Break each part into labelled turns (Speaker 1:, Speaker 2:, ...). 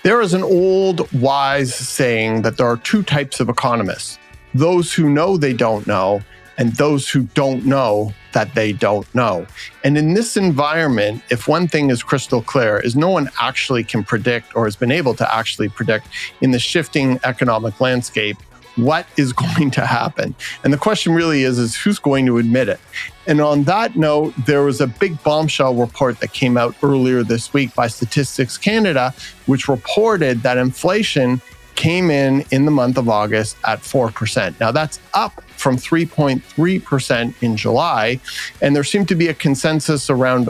Speaker 1: There is an old wise saying that there are two types of economists: those who know they don't know, and those who don't know that they don't know. And in this environment, if one thing is crystal clear, is no one actually can predict or has been able to actually predict in the shifting economic landscape what is going to happen. And the question really is who's going to admit it? And on that note, there was a big bombshell report that came out earlier this week by Statistics Canada, which reported that inflation came in the month of August at 4%. Now that's up from 3.3% in July. And there seemed to be a consensus around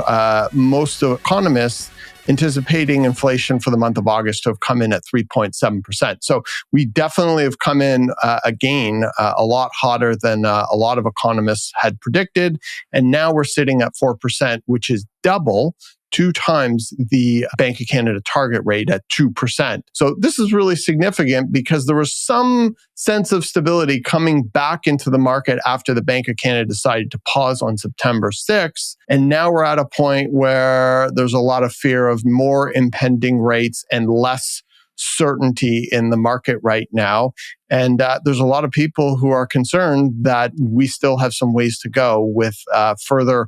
Speaker 1: most economists anticipating inflation for the month of August to have come in at 3.7%. So we definitely have come in again a lot hotter than a lot of economists had predicted. And now we're sitting at 4%, which is double, 2 times the Bank of Canada target rate at 2%. So this is really significant because there was some sense of stability coming back into the market after the Bank of Canada decided to pause on September 6th. And now we're at a point where there's a lot of fear of more impending rates and less certainty in the market right now. And there's a lot of people who are concerned that we still have some ways to go with further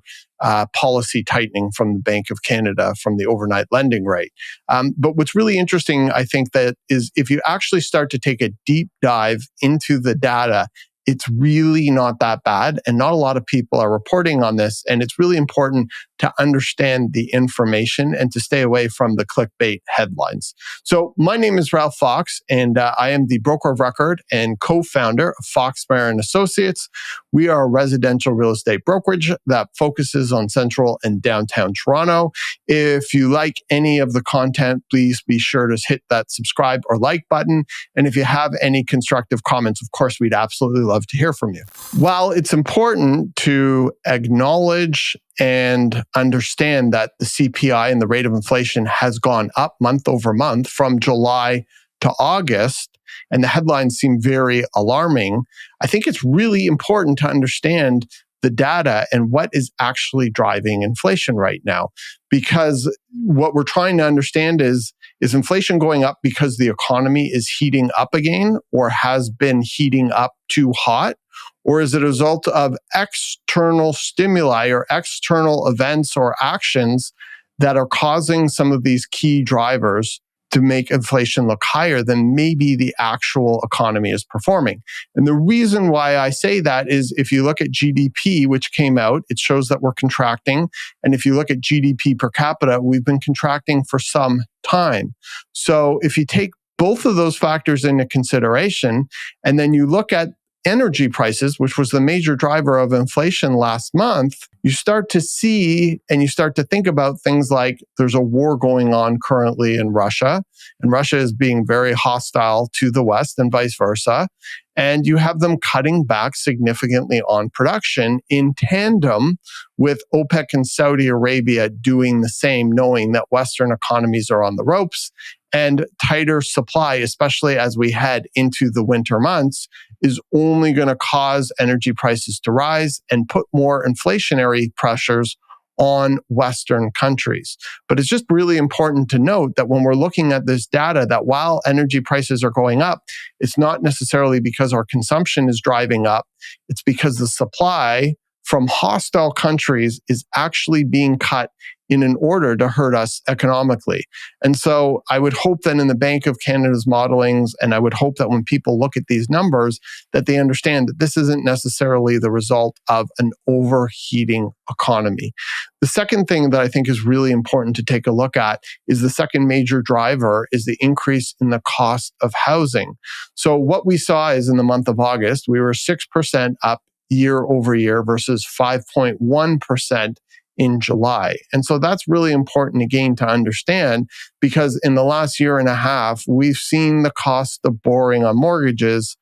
Speaker 1: policy tightening from the Bank of Canada from the overnight lending rate. But what's really interesting, I think, that is if you actually start to take a deep dive into the data, it's really not that bad. And not a lot of people are reporting on this. And it's really important to understand the information and to stay away from the clickbait headlines. So my name is Ralph Fox, and I am the broker of record and co-founder of Fox, Marin Associates. We are a residential real estate brokerage that focuses on central and downtown Toronto. If you like any of the content, please be sure to hit that subscribe or like button. And if you have any constructive comments, of course, we'd absolutely love to hear from you. While it's important to acknowledge and understand that the CPI and the rate of inflation has gone up month over month from July to August, and the headlines seem very alarming, I think it's really important to understand the data and what is actually driving inflation right now. Because what we're trying to understand is inflation going up because the economy is heating up again or has been heating up too hot? Or is it a result of external stimuli or external events or actions that are causing some of these key drivers to make inflation look higher than maybe the actual economy is performing? And the reason why I say that is if you look at GDP, which came out, it shows that we're contracting. And if you look at GDP per capita, we've been contracting for some time. So if you take both of those factors into consideration, and then you look at energy prices, which was the major driver of inflation last month, you start to see and you start to think about things like there's a war going on currently in Russia, and Russia is being very hostile to the West and vice versa. And you have them cutting back significantly on production in tandem with OPEC and Saudi Arabia doing the same, knowing that Western economies are on the ropes and tighter supply, especially as we head into the winter months, is only going to cause energy prices to rise and put more inflationary pressures on Western countries. But it's just really important to note that when we're looking at this data, that while energy prices are going up, it's not necessarily because our consumption is driving up. It's because the supply from hostile countries is actually being cut in an order to hurt us economically. And so I would hope that in the Bank of Canada's modelings, and I would hope that when people look at these numbers, that they understand that this isn't necessarily the result of an overheating economy. The second thing that I think is really important to take a look at is the second major driver is the increase in the cost of housing. So what we saw is in the month of August, we were 6% up year over year versus 5.1% in July. And so that's really important again to understand, because in the last year and a half, we've seen the cost of borrowing on mortgages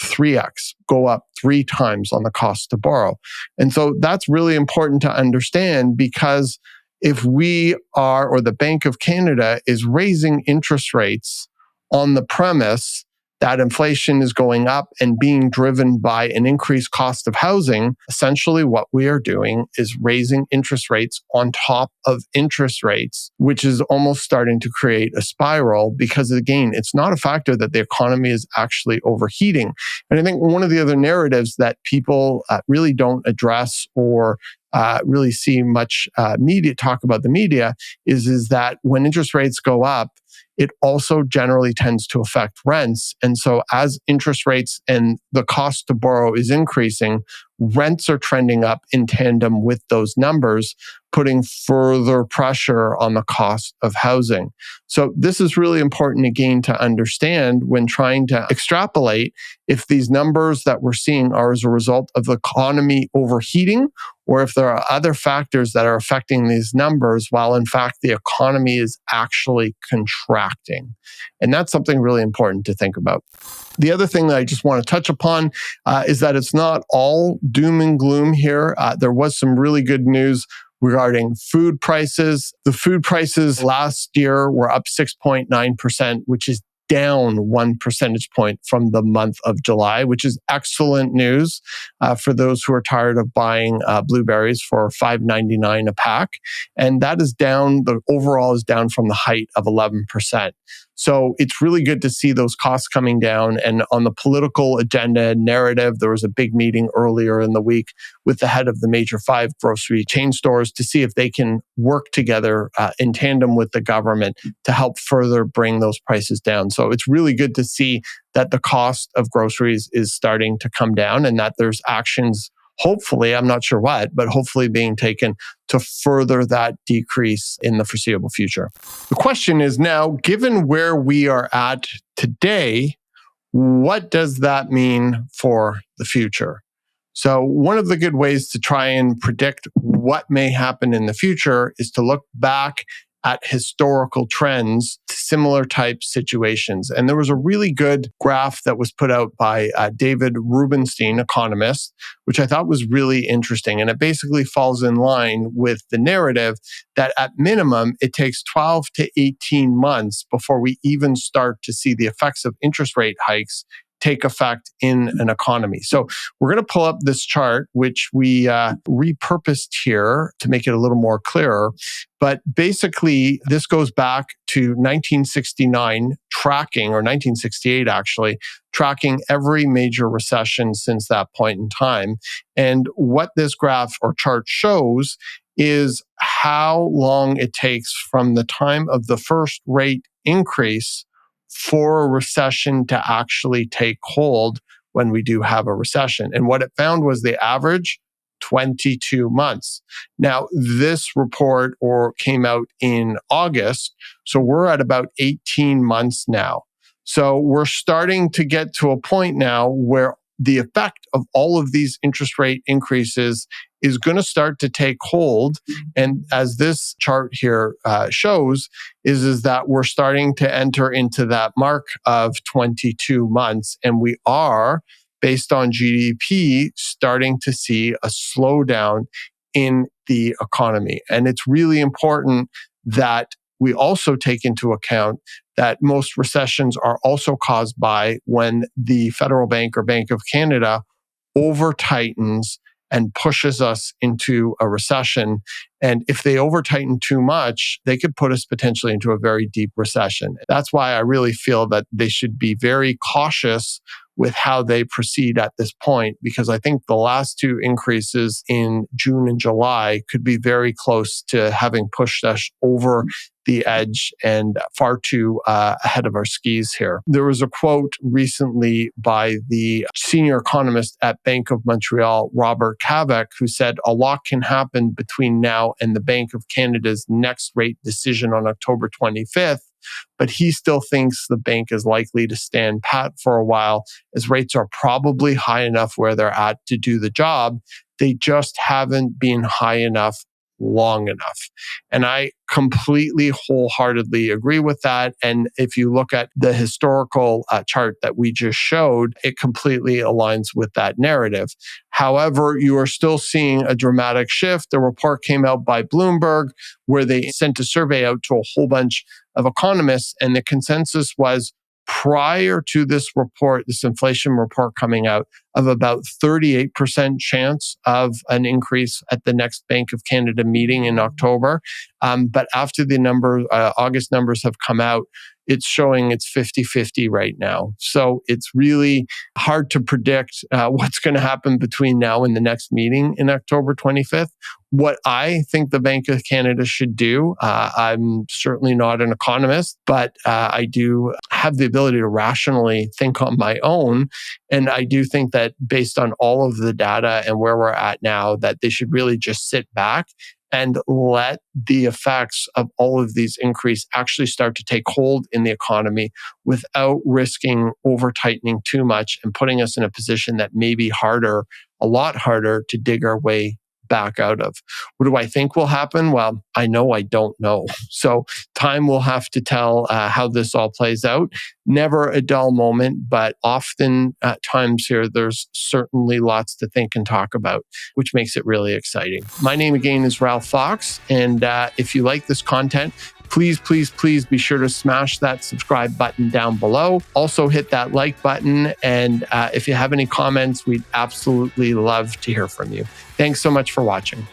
Speaker 1: 3x, go up 3 times on the cost to borrow. And so that's really important to understand, because if we are, or the Bank of Canada is raising interest rates on the premise that inflation is going up and being driven by an increased cost of housing, essentially what we are doing is raising interest rates on top of interest rates, which is almost starting to create a spiral because, again, it's not a factor that the economy is actually overheating. And I think one of the other narratives that people really don't address or really see much media talk about the media is that when interest rates go up, it also generally tends to affect rents. And so as interest rates and the cost to borrow is increasing, rents are trending up in tandem with those numbers, putting further pressure on the cost of housing. So this is really important again to understand when trying to extrapolate if these numbers that we're seeing are as a result of the economy overheating, or if there are other factors that are affecting these numbers while in fact the economy is actually contracting. And that's something really important to think about. The other thing that I just want to touch upon is that it's not all doom and gloom here. There was some really good news regarding food prices. The food prices last year were up 6.9%, which is down 1 percentage point from the month of July, which is excellent news for those who are tired of buying blueberries for $5.99 a pack. And that is down, the overall is down from the height of 11%. So it's really good to see those costs coming down. And on the political agenda narrative, there was a big meeting earlier in the week with the head of the major 5 grocery chain stores to see if they can work together in tandem with the government to help further bring those prices down. So it's really good to see that the cost of groceries is starting to come down and that there's actions, hopefully, I'm not sure what, but hopefully being taken to further that decrease in the foreseeable future. The question is now, given where we are at today, what does that mean for the future? So one of the good ways to try and predict what may happen in the future is to look back at historical trends to similar type situations. And there was a really good graph that was put out by David Rubenstein, economist, which I thought was really interesting. And it basically falls in line with the narrative that at minimum, it takes 12 to 18 months before we even start to see the effects of interest rate hikes take effect in an economy. So we're going to pull up this chart, which we repurposed here to make it a little more clearer. But basically, this goes back to 1969 tracking, or 1968 actually, tracking every major recession since that point in time. And what this graph or chart shows is how long it takes from the time of the first rate increase for a recession to actually take hold when we do have a recession. And what it found was the average 22 months. Now, this report came out in August, so we're at about 18 months now. So we're starting to get to a point now where the effect of all of these interest rate increases is going to start to take hold. And as this chart here shows, is that we're starting to enter into that mark of 22 months. And we are, based on GDP, starting to see a slowdown in the economy. And it's really important that we also take into account that most recessions are also caused by when the federal bank or Bank of Canada over tightens and pushes us into a recession. And if they over tighten too much, they could put us potentially into a very deep recession. That's why I really feel that they should be very cautious with how they proceed at this point, because I think the last 2 increases in June and July could be very close to having pushed us over the edge and far too ahead of our skis here. There was a quote recently by the senior economist at Bank of Montreal, Robert Kavek, who said, "A lot can happen between now and the Bank of Canada's next rate decision on October 25th. But he still thinks the bank is likely to stand pat for a while, as rates are probably high enough where they're at to do the job. They just haven't been high enough long enough." And I completely wholeheartedly agree with that. And if you look at the historical chart that we just showed, it completely aligns with that narrative. However, you are still seeing a dramatic shift. The report came out by Bloomberg where they sent a survey out to a whole bunch of economists, and the consensus was prior to this report, this inflation report coming out, of about 38% chance of an increase at the next Bank of Canada meeting in October. But after the August numbers have come out, it's showing it's 50-50 right now. So it's really hard to predict what's going to happen between now and the next meeting in October 25th. What I think the Bank of Canada should do, I'm certainly not an economist, but I do have the ability to rationally think on my own. And I do think that based on all of the data and where we're at now, that they should really just sit back and let the effects of all of these increases actually start to take hold in the economy without risking over tightening too much and putting us in a position that may be harder, a lot harder to dig our way back out of. What do I think will happen? Well, I know I don't know. So time will have to tell how this all plays out. Never a dull moment, but often at times here, there's certainly lots to think and talk about, which makes it really exciting. My name again is Ralph Fox. And if you like this content, please be sure to smash that subscribe button down below. Also hit that like button. And if you have any comments, we'd absolutely love to hear from you. Thanks so much for watching.